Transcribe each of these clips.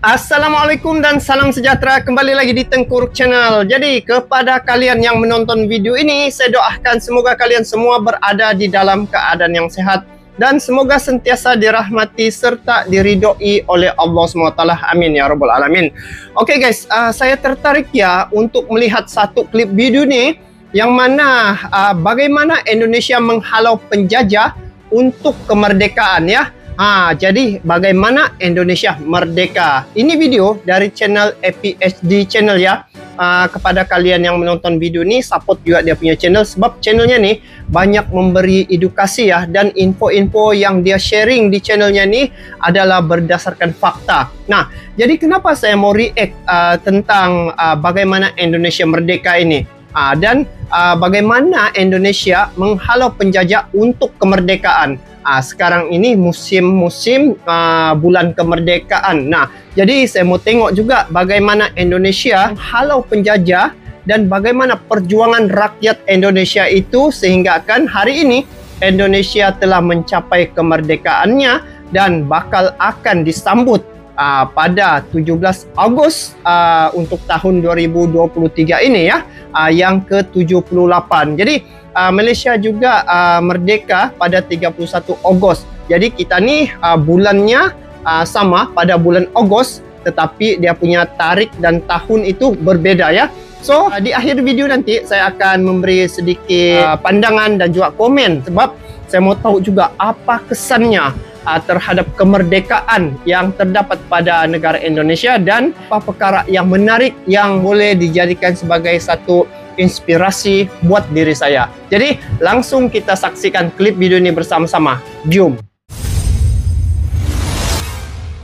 Assalamualaikum dan salam sejahtera, kembali lagi di Tengku Channel. Jadi kepada kalian yang menonton video ini, saya doakan semoga kalian semua berada di dalam keadaan yang sehat dan semoga sentiasa dirahmati serta diridhoi oleh Allah SWT. Amin ya rabbal alamin. Oke guys, saya tertarik ya untuk melihat satu klip video nih yang mana bagaimana Indonesia menghalau penjajah untuk kemerdekaan ya. Jadi bagaimana Indonesia merdeka. Ini video dari channel APHD channel ya. Kepada kalian yang menonton video ini, support juga dia punya channel sebab channelnya nih banyak memberi edukasi ya, dan info-info yang dia sharing di channelnya nih adalah berdasarkan fakta. Nah, jadi kenapa saya mau react tentang bagaimana Indonesia merdeka ini dan bagaimana Indonesia menghalau penjajah untuk kemerdekaan. Sekarang ini musim bulan kemerdekaan. Nah, jadi saya mau tengok juga bagaimana Indonesia halau penjajah dan bagaimana perjuangan rakyat Indonesia itu sehingga kan hari ini Indonesia telah mencapai kemerdekaannya dan bakal akan disambut pada 17 Ogos untuk tahun 2023 ini ya, yang ke-78. Jadi Malaysia juga merdeka pada 31 Ogos. Jadi kita ni bulannya sama pada bulan Ogos, tetapi dia punya tarikh dan tahun itu berbeza ya. So di akhir video nanti saya akan memberi sedikit pandangan dan juga komen sebab saya mau tahu juga apa kesannya terhadap kemerdekaan yang terdapat pada negara Indonesia dan apa perkara yang menarik yang boleh dijadikan sebagai satu inspirasi buat diri saya. Jadi langsung kita saksikan klip video ini bersama-sama. Jom.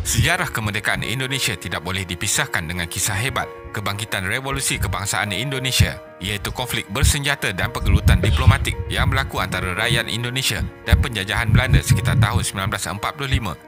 Sejarah kemerdekaan Indonesia tidak boleh dipisahkan dengan kisah hebat kebangkitan revolusi kebangsaan Indonesia, iaitu konflik bersenjata dan pergelutan diplomatik yang berlaku antara rakyat Indonesia dan penjajahan Belanda sekitar tahun 1945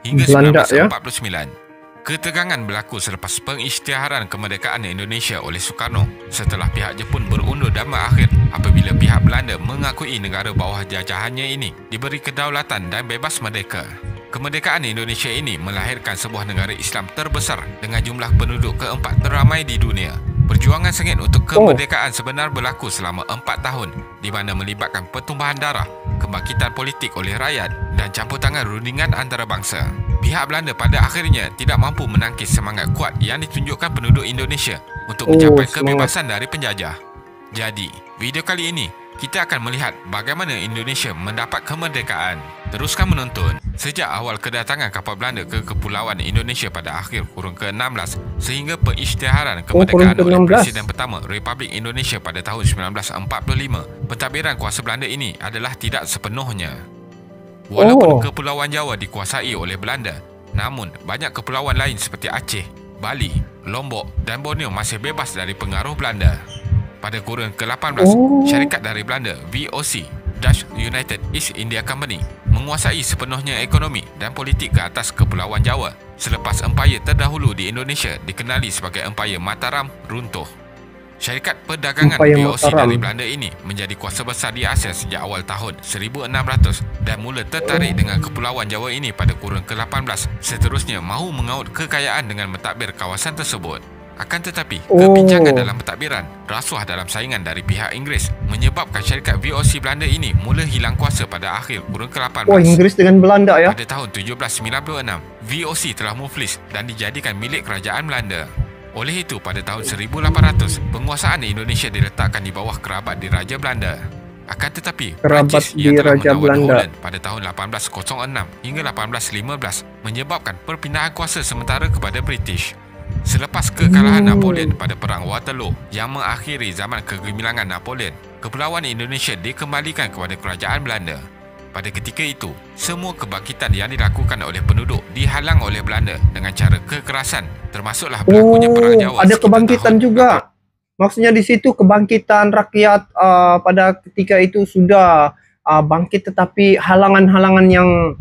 hingga 1949. Ketegangan berlaku selepas pengisytiharan kemerdekaan Indonesia oleh Soekarno setelah pihak Jepun berundur dan berakhir apabila pihak Belanda mengakui negara bawah jajahannya ini diberi kedaulatan dan bebas merdeka. Kemerdekaan Indonesia ini melahirkan sebuah negara Islam terbesar dengan jumlah penduduk keempat teramai di dunia. Perjuangan sengit untuk kemerdekaan sebenar berlaku selama 4 tahun di mana melibatkan pertumpahan darah, kebangkitan politik oleh rakyat dan campur tangan rundingan antarabangsa. Pihak Belanda pada akhirnya tidak mampu menangkis semangat kuat yang ditunjukkan penduduk Indonesia untuk mencapai kebebasan dari penjajah. Jadi, video kali ini kita akan melihat bagaimana Indonesia mendapat kemerdekaan. Teruskan menonton sejak awal kedatangan kapal Belanda ke Kepulauan Indonesia pada akhir kurun ke-16 sehingga pengisytiharan kemerdekaan oleh Presiden pertama Republik Indonesia pada tahun 1945. Pentadbiran kuasa Belanda ini adalah tidak sepenuhnya. Walaupun Kepulauan Jawa dikuasai oleh Belanda, namun banyak kepulauan lain seperti Aceh, Bali, Lombok dan Borneo masih bebas dari pengaruh Belanda. Pada kurun ke-18, syarikat dari Belanda VOC, Dutch United East India Company, menguasai sepenuhnya ekonomi dan politik ke atas Kepulauan Jawa selepas empayar terdahulu di Indonesia dikenali sebagai Empayar Mataram runtuh. Syarikat perdagangan VOC dari Belanda ini menjadi kuasa besar di Asia sejak awal tahun 1600 dan mula tertarik dengan Kepulauan Jawa ini pada kurun ke-18. Seterusnya mahu mengaut kekayaan dengan mentadbir kawasan tersebut. Akan tetapi, kebincangan dalam pentadbiran, rasuah dalam saingan dari pihak Inggeris menyebabkan syarikat VOC Belanda ini mula hilang kuasa pada akhir kurun ke-18. Inggeris dengan Belanda ya. Pada tahun 1796, VOC telah muflis dan dijadikan milik kerajaan Belanda. Oleh itu, pada tahun 1800, penguasaan Indonesia diletakkan di bawah kerabat di Raja Belanda. Akan tetapi, Perancis yang telah mengawal Holland pada tahun 1806 hingga 1815 menyebabkan perpindahan kuasa sementara kepada British. Selepas kekalahan Napoleon pada Perang Waterloo yang mengakhiri zaman kegemilangan Napoleon, Kepulauan Indonesia dikembalikan kepada kerajaan Belanda. Pada ketika itu, semua kebangkitan yang dilakukan oleh penduduk dihalang oleh Belanda dengan cara kekerasan, termasuklah berlakunya Perang Jawa. Ada kebangkitan juga. Maksudnya di situ kebangkitan rakyat pada ketika itu sudah bangkit, tetapi halangan-halangan yang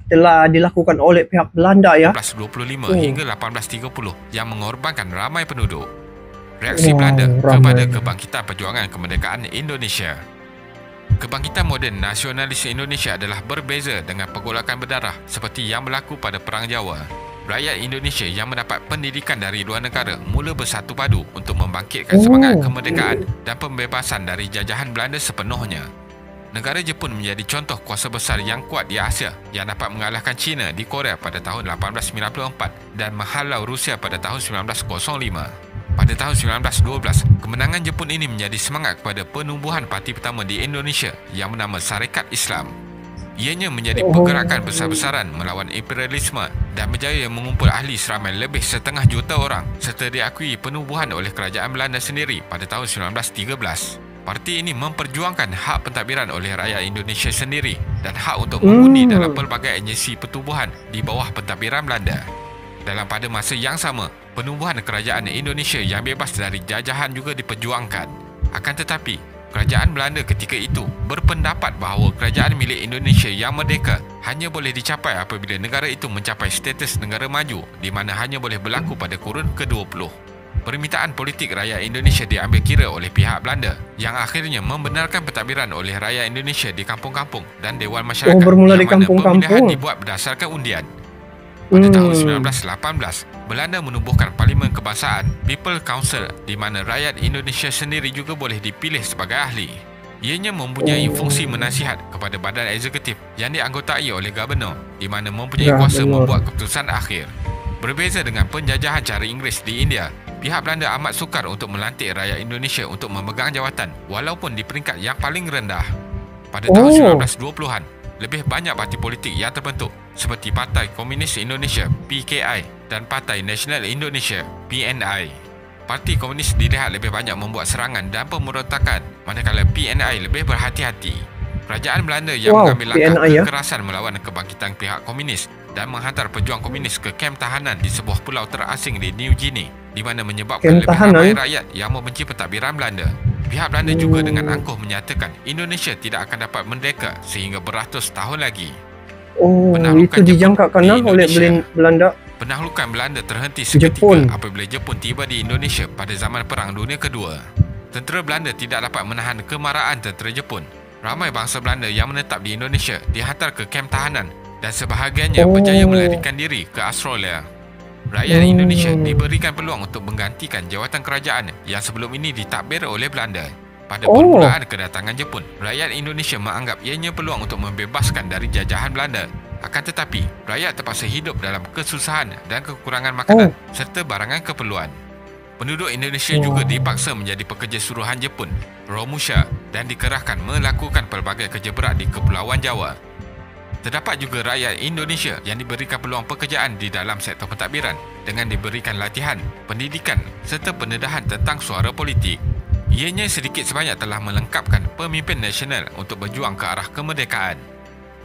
telah dilakukan oleh pihak Belanda ya. 1825 hingga 1830 yang mengorbankan ramai penduduk. Reaksi Belanda kepada kebangkitan perjuangan kemerdekaan Indonesia. Kebangkitan moden nasionalis Indonesia adalah berbeza dengan pergolakan berdarah seperti yang berlaku pada Perang Jawa. rakyat Indonesia yang mendapat pendidikan dari luar negara mula bersatu padu untuk membangkitkan semangat kemerdekaan dan pembebasan dari jajahan Belanda sepenuhnya. Negara Jepun menjadi contoh kuasa besar yang kuat di Asia yang dapat mengalahkan China di Korea pada tahun 1894 dan menghalau Rusia pada tahun 1905. Pada tahun 1912, kemenangan Jepun ini menjadi semangat kepada penumbuhan parti pertama di Indonesia yang bernama Sarekat Islam. Ianya menjadi pergerakan besar-besaran melawan imperialisme dan berjaya mengumpul ahli seramai lebih 1,5 juta orang serta diakui penubuhan oleh kerajaan Belanda sendiri pada tahun 1913. Parti ini memperjuangkan hak pentadbiran oleh rakyat Indonesia sendiri dan hak untuk mengundi dalam pelbagai agensi pertubuhan di bawah pentadbiran Belanda. Dalam pada masa yang sama, penubuhan kerajaan Indonesia yang bebas dari jajahan juga diperjuangkan. Akan tetapi, kerajaan Belanda ketika itu berpendapat bahawa kerajaan milik Indonesia yang merdeka hanya boleh dicapai apabila negara itu mencapai status negara maju di mana hanya boleh berlaku pada kurun ke-20. Permintaan politik rakyat Indonesia diambil kira oleh pihak Belanda yang akhirnya membenarkan pentadbiran oleh rakyat Indonesia di kampung-kampung dan Dewan Masyarakat bermula yang di mana kampung-kampung. pemilihan dibuat berdasarkan undian. Pada tahun 1918, Belanda menubuhkan Parlimen Kebangsaan, People Council, di mana rakyat Indonesia sendiri juga boleh dipilih sebagai ahli. Ianya mempunyai fungsi menasihat kepada badan eksekutif yang dianggotai oleh Gubernur, di mana mempunyai kuasa membuat keputusan akhir. Berbeza dengan penjajahan cara Inggeris di India, pihak Belanda amat sukar untuk melantik rakyat Indonesia untuk memegang jawatan walaupun di peringkat yang paling rendah. Pada tahun 1920-an, lebih banyak parti politik yang terbentuk seperti Partai Komunis Indonesia (PKI) dan Partai Nasional Indonesia (PNI). Parti Komunis dilihat lebih banyak membuat serangan dan pemberontakan, manakala PNI lebih berhati-hati. Kerajaan Belanda yang mengambil langkah kekerasan melawan kebangkitan pihak komunis dan menghantar pejuang komunis ke kem tahanan di sebuah pulau terasing di New Guinea, di mana menyebabkan lebih ramai rakyat yang membenci pentadbiran Belanda. Pihak Belanda juga dengan angkuh menyatakan Indonesia tidak akan dapat merdeka sehingga beratus tahun lagi. Itu dijangkakan oleh Belanda. Penaklukan Belanda terhenti seketika apabila Jepun tiba di Indonesia pada zaman Perang Dunia Kedua. Tentera Belanda tidak dapat menahan kemarahan tentera Jepun. Ramai bangsa Belanda yang menetap di Indonesia dihantar ke kem tahanan dan sebahagiannya berjaya melarikan diri ke Australia. Rakyat Indonesia diberikan peluang untuk menggantikan jawatan kerajaan yang sebelum ini ditadbir oleh Belanda. Pada permulaan kedatangan Jepun, rakyat Indonesia menganggap ianya peluang untuk membebaskan dari jajahan Belanda. Akan tetapi, rakyat terpaksa hidup dalam kesusahan dan kekurangan makanan serta barangan keperluan. Penduduk Indonesia juga dipaksa menjadi pekerja suruhan Jepun, Romusha, dan dikerahkan melakukan pelbagai kerja berat di Kepulauan Jawa. Terdapat juga rakyat Indonesia yang diberikan peluang pekerjaan di dalam sektor pentadbiran dengan diberikan latihan, pendidikan serta pendedahan tentang suara politik. Ianya sedikit sebanyak telah melengkapkan pemimpin nasional untuk berjuang ke arah kemerdekaan.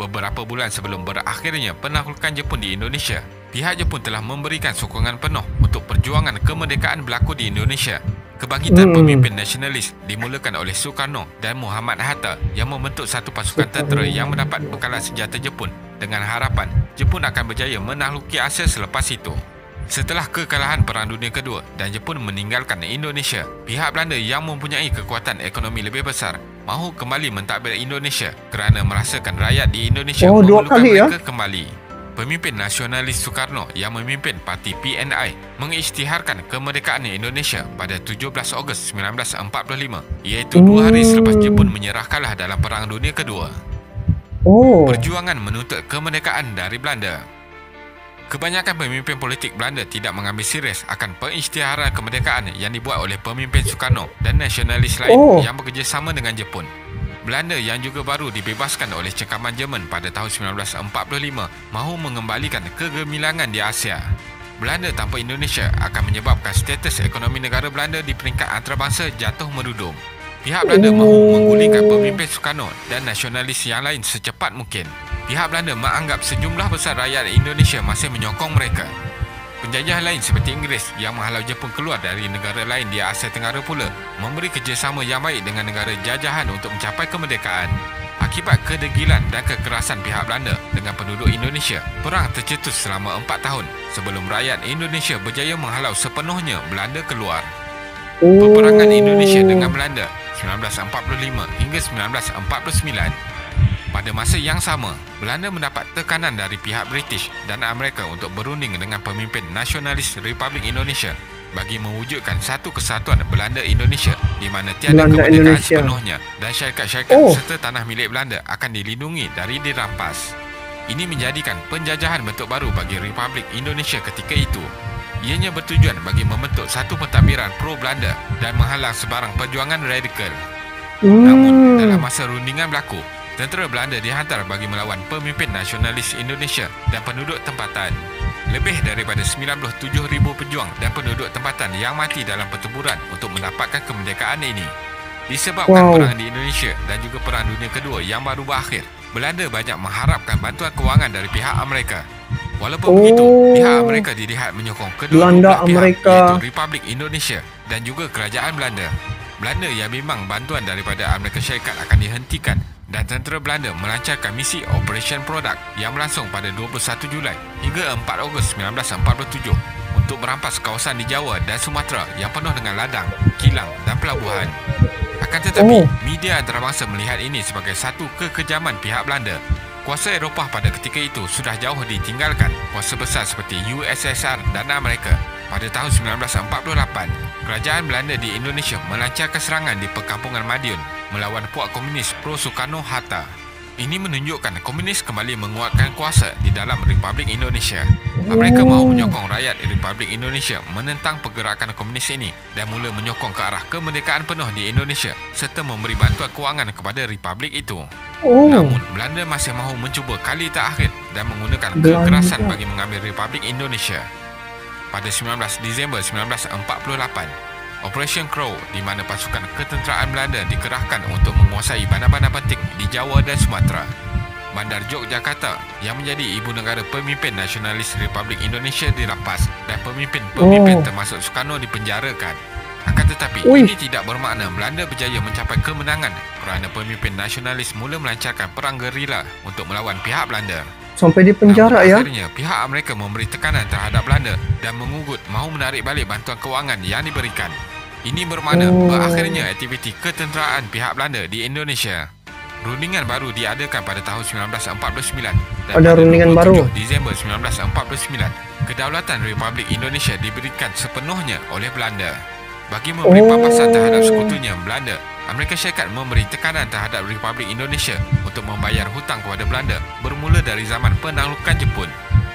Beberapa bulan sebelum berakhirnya penaklukan Jepun di Indonesia, pihak Jepun telah memberikan sokongan penuh untuk perjuangan kemerdekaan berlaku di Indonesia. Kebangkitan pemimpin nasionalis dimulakan oleh Sukarno dan Muhammad Hatta yang membentuk satu pasukan tentera yang mendapat bekalan senjata Jepun dengan harapan Jepun akan berjaya menakluki Asia selepas itu. Setelah kekalahan Perang Dunia Kedua dan Jepun meninggalkan Indonesia, pihak Belanda yang mempunyai kekuatan ekonomi lebih besar mahu kembali mentadbir Indonesia kerana merasakan rakyat di Indonesia memerlukan mereka kembali. Pemimpin nasionalis Sukarno yang memimpin parti PNI mengisytiharkan kemerdekaan Indonesia pada 17 Ogos 1945, iaitu 2 hari selepas Jepun menyerah kalah dalam Perang Dunia Kedua. Perjuangan menuntut kemerdekaan dari Belanda. Kebanyakan pemimpin politik Belanda tidak mengambil serius akan pengisytiharan kemerdekaan yang dibuat oleh pemimpin Sukarno dan nasionalis lain yang bekerjasama dengan Jepun. Belanda yang juga baru dibebaskan oleh cengkaman Jerman pada tahun 1945 mahu mengembalikan kegemilangan di Asia. Belanda tanpa Indonesia akan menyebabkan status ekonomi negara Belanda di peringkat antarabangsa jatuh merudum. Pihak Belanda mahu menggulingkan pemimpin Sukarno dan nasionalis yang lain secepat mungkin. Pihak Belanda menganggap sejumlah besar rakyat Indonesia masih menyokong mereka. Penjajah lain seperti Inggeris yang menghalau Jepun keluar dari negara lain di Asia Tenggara pula memberi kerjasama yang baik dengan negara jajahan untuk mencapai kemerdekaan. Akibat kedegilan dan kekerasan pihak Belanda dengan penduduk Indonesia, perang tercetus selama 4 tahun sebelum rakyat Indonesia berjaya menghalau sepenuhnya Belanda keluar. Peperangan Indonesia dengan Belanda 1945 hingga 1949. Pada masa yang sama, Belanda mendapat tekanan dari pihak British dan Amerika untuk berunding dengan pemimpin nasionalis Republik Indonesia bagi mewujudkan satu kesatuan Belanda Indonesia di mana tiada Belanda kemerdekaan Indonesia sepenuhnya dan syarikat-syarikat serta tanah milik Belanda akan dilindungi dari dirampas. Ini menjadikan penjajahan bentuk baru bagi Republik Indonesia ketika itu. Ianya bertujuan bagi membentuk satu pentadbiran pro-Belanda dan menghalang sebarang perjuangan radikal. Namun, dalam masa rundingan berlaku, tentera Belanda dihantar bagi melawan pemimpin nasionalis Indonesia dan penduduk tempatan. Lebih daripada 97,000 pejuang dan penduduk tempatan yang mati dalam pertempuran untuk mendapatkan kemerdekaan ini. Disebabkan perang di Indonesia dan juga Perang Dunia Kedua yang baru berakhir, Belanda banyak mengharapkan bantuan kewangan dari pihak Amerika. Walaupun begitu, pihak Amerika dilihat menyokong kedua belah pihak, iaitu Republik Indonesia dan juga Kerajaan Belanda. Belanda yang bimbang bantuan daripada Amerika Syarikat akan dihentikan dan tentera Belanda melancarkan misi Operation Product yang berlangsung pada 21 Julai hingga 4 Ogos 1947 untuk merampas kawasan di Jawa dan Sumatera yang penuh dengan ladang, kilang dan pelabuhan. Akan tetapi, media antarabangsa melihat ini sebagai satu kekejaman pihak Belanda. Kuasa Eropah pada ketika itu sudah jauh ditinggalkan kuasa besar seperti USSR dan Amerika. Pada tahun 1948, Kerajaan Belanda di Indonesia melancarkan serangan di perkampungan Madiun melawan puak komunis pro-Soekarno-Hatta. Ini menunjukkan komunis kembali menguatkan kuasa di dalam Republik Indonesia. Mereka mahu menyokong rakyat Republik Indonesia menentang pergerakan komunis ini dan mula menyokong ke arah kemerdekaan penuh di Indonesia serta memberi bantuan kewangan kepada Republik itu. Namun, Belanda masih mahu mencuba kali terakhir dan menggunakan kekerasan bagi mengambil Republik Indonesia. Pada 19 Disember 1948, Operation Crow di mana pasukan ketenteraan Belanda dikerahkan untuk menguasai bandar-bandar penting di Jawa dan Sumatera. Bandar Yogyakarta yang menjadi ibu negara pemimpin nasionalis Republik Indonesia dirampas dan pemimpin-pemimpin termasuk Soekarno dipenjarakan. Akan tetapi, ini tidak bermakna Belanda berjaya mencapai kemenangan kerana pemimpin nasionalis mula melancarkan perang gerila untuk melawan pihak Belanda. Sampai di penjara ya. Akhirnya, pihak Amerika memberi tekanan terhadap Belanda dan mengugut mahu menarik balik bantuan kewangan yang diberikan. Ini bermakna berakhirnya aktiviti ketenteraan pihak Belanda di Indonesia. Rundingan baru diadakan pada tahun 1949 dan pada 27 Disember 1949, kedaulatan Republik Indonesia diberikan sepenuhnya oleh Belanda. Bagi memberi pampasan terhadap sekutunya Belanda, Amerika Syarikat memberi tekanan terhadap Republik Indonesia untuk membayar hutang kepada Belanda bermula dari zaman penaklukan Jepun.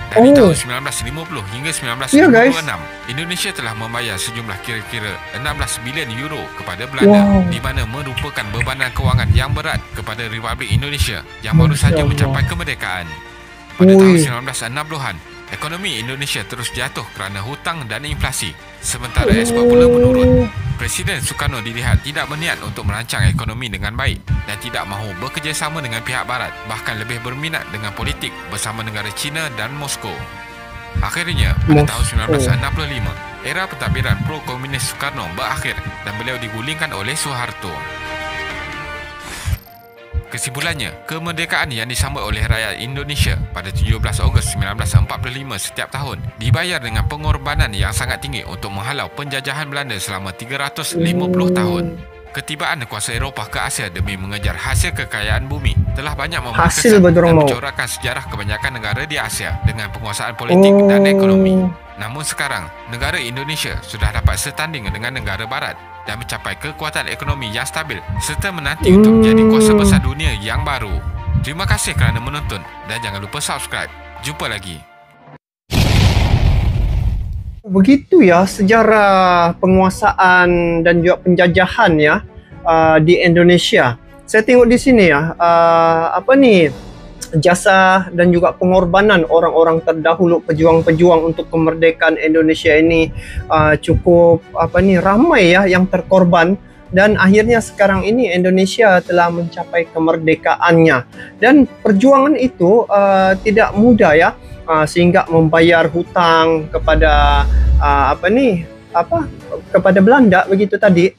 Dari tahun 1950 hingga 1956, Indonesia telah membayar sejumlah kira-kira 16 bilion euro kepada Belanda, di mana merupakan bebanan kewangan yang berat kepada Republik Indonesia yang baru saja mencapai kemerdekaan. Pada tahun 1960-an, ekonomi Indonesia terus jatuh kerana hutang dan inflasi, sementara ekspor pula menurun. Presiden Soekarno dilihat tidak berniat untuk merancang ekonomi dengan baik dan tidak mahu bekerjasama dengan pihak Barat, bahkan lebih berminat dengan politik bersama negara China dan Moskow. Akhirnya, pada tahun 1965, era pentadbiran pro-komunis Soekarno berakhir dan beliau digulingkan oleh Soeharto. Kesimpulannya, kemerdekaan yang disambut oleh rakyat Indonesia pada 17 Ogos 1945 setiap tahun dibayar dengan pengorbanan yang sangat tinggi untuk menghalau penjajahan Belanda selama 350 tahun. Ketibaan kuasa Eropah ke Asia demi mengejar hasil kekayaan bumi telah banyak memberi kesan dan mencorakkan sejarah kebanyakan negara di Asia dengan penguasaan politik dan ekonomi. Namun sekarang, negara Indonesia sudah dapat setanding dengan negara Barat dan mencapai kekuatan ekonomi yang stabil serta menanti untuk menjadi kuasa besar dunia yang baru. Terima kasih kerana menonton dan jangan lupa subscribe. Jumpa lagi. Begitu ya sejarah penguasaan dan juga penjajahan ya di Indonesia. Saya tengok di sini ya jasa dan juga pengorbanan orang-orang terdahulu, pejuang-pejuang untuk kemerdekaan Indonesia ini cukup ramai ya yang terkorban, dan akhirnya sekarang ini Indonesia telah mencapai kemerdekaannya. Dan perjuangan itu tidak mudah ya, sehingga membayar hutang kepada kepada Belanda begitu tadi.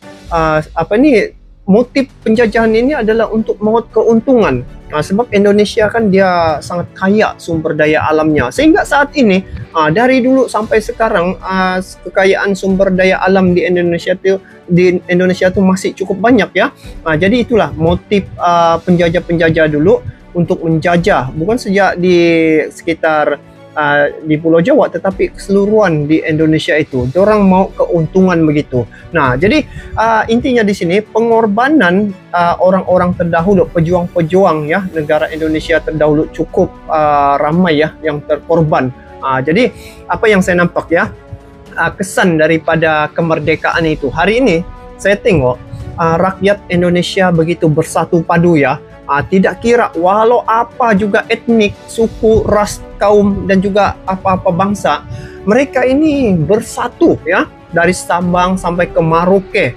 Motif penjajahan ini adalah untuk menguat keuntungan. Sebab Indonesia kan dia sangat kaya sumber daya alamnya, sehingga saat ini dari dulu sampai sekarang kekayaan sumber daya alam di Indonesia itu masih cukup banyak ya. Jadi itulah motif penjajah-penjajah dulu untuk menjajah bukan saja di sekitar di Pulau Jawa, tetapi keseluruhan di Indonesia itu. Dorang mau keuntungan begitu. Nah, jadi intinya di sini pengorbanan orang-orang terdahulu, pejuang-pejuang ya negara Indonesia terdahulu cukup ramai ya yang terkorban. Jadi apa yang saya nampak ya, kesan daripada kemerdekaan itu. Hari ini saya tengok rakyat Indonesia begitu bersatu padu ya. Tidak kira walau apa juga etnik, suku, ras, kaum dan juga apa-apa bangsa, mereka ini bersatu ya dari Sabang sampai ke Maroke.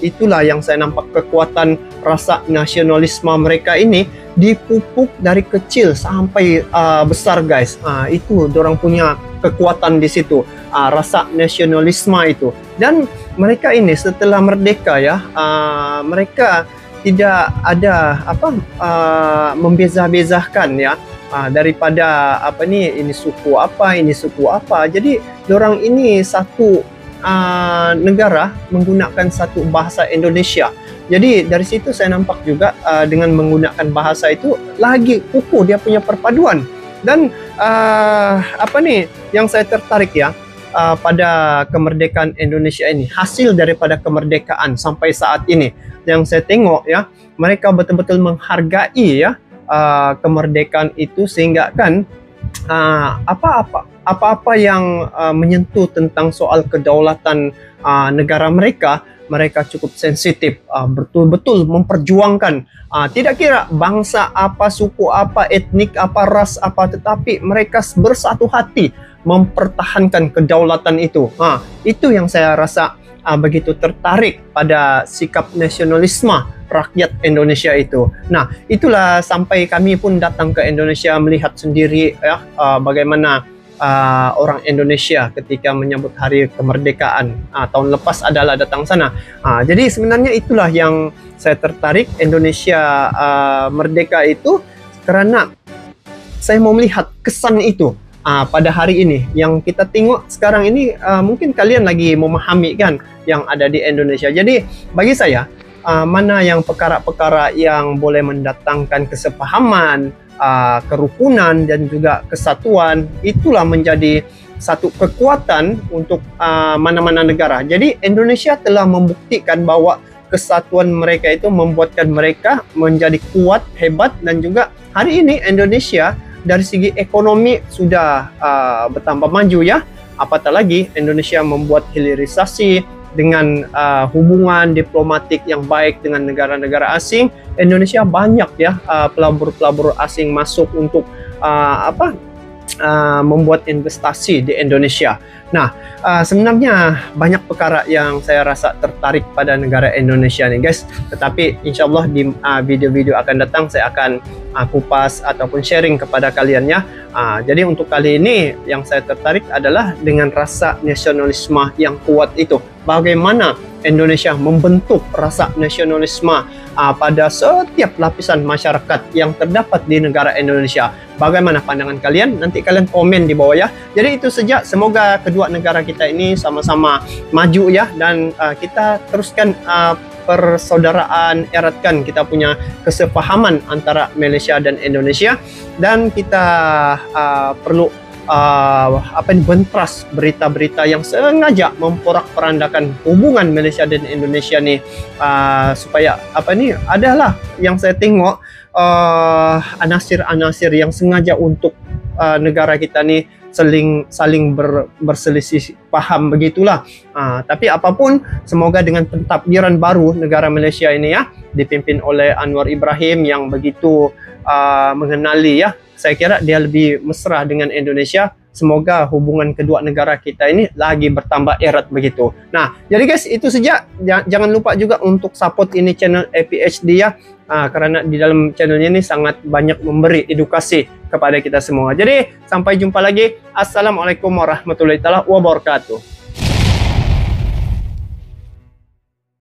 Itulah yang saya nampak, kekuatan rasa nasionalisme mereka ini dipupuk dari kecil sampai besar guys. Itu dorang punya kekuatan di situ, rasa nasionalisme itu. Dan mereka ini setelah merdeka ya, mereka tidak ada membeza-bezakan ya, daripada ini suku apa. Jadi dorang ini satu negara menggunakan satu bahasa Indonesia. Jadi dari situ saya nampak juga dengan menggunakan bahasa itu lagi kukuh dia punya perpaduan. Dan yang saya tertarik ya pada kemerdekaan Indonesia ini, hasil daripada kemerdekaan sampai saat ini yang saya tengok ya, mereka betul-betul menghargai ya kemerdekaan itu, sehingga kan apa-apa yang menyentuh tentang soal kedaulatan negara mereka cukup sensitif, betul-betul memperjuangkan, tidak kira bangsa apa, suku apa, etnik apa, ras apa, tetapi mereka bersatu hati mempertahankan kedaulatan itu. Itu yang saya rasa begitu tertarik pada sikap nasionalisme rakyat Indonesia itu. Nah, itulah sampai kami pun datang ke Indonesia melihat sendiri ya bagaimana orang Indonesia ketika menyambut hari kemerdekaan tahun lepas adalah datang sana. Jadi sebenarnya itulah yang saya tertarik, Indonesia merdeka itu, karena saya mau melihat kesan itu pada hari ini yang kita tengok sekarang ini. Mungkin kalian lagi memahami kan yang ada di Indonesia. Jadi bagi saya mana yang perkara-perkara yang boleh mendatangkan kesepahaman, kerukunan dan juga kesatuan, itulah menjadi satu kekuatan untuk mana-mana negara. Jadi Indonesia telah membuktikan bahwa kesatuan mereka itu membuatkan mereka menjadi kuat, hebat, dan juga hari ini Indonesia dari segi ekonomi sudah bertambah maju ya. Apatah lagi Indonesia membuat hilirisasi dengan hubungan diplomatik yang baik dengan negara-negara asing. Indonesia banyak ya pelabur-pelabur asing masuk untuk membuat investasi di Indonesia. Nah, sebenarnya banyak perkara yang saya rasa tertarik pada negara Indonesia nih guys. Tetapi insya Allah di video-video akan datang saya akan kupas ataupun sharing kepada kalian ya. Jadi untuk kali ini yang saya tertarik adalah dengan rasa nasionalisme yang kuat itu. Bagaimana Indonesia membentuk rasa nasionalisme pada setiap lapisan masyarakat yang terdapat di negara Indonesia. Bagaimana pandangan kalian? Nanti kalian komen di bawah ya. Jadi itu saja. Semoga kedua negara kita ini sama-sama maju ya, dan kita teruskan persaudaraan, eratkan kita punya kesepahaman antara Malaysia dan Indonesia, dan kita perlu bentras berita-berita yang sengaja memporak-porandakan hubungan Malaysia dan Indonesia nih, supaya adalah yang saya tengok anasir-anasir yang sengaja untuk negara kita nih saling berselisih paham begitulah. Tapi apapun, semoga dengan pentadbiran baru negara Malaysia ini ya, dipimpin oleh Anwar Ibrahim yang begitu mengenali ya, saya kira dia lebih mesra dengan Indonesia. Semoga hubungan kedua negara kita ini lagi bertambah erat begitu. Nah, jadi guys, itu saja. Jangan lupa juga untuk support ini channel APHD ya, karena di dalam channelnya ini sangat banyak memberi edukasi kepada kita semua. Jadi sampai jumpa lagi. Assalamualaikum warahmatullahi wabarakatuh.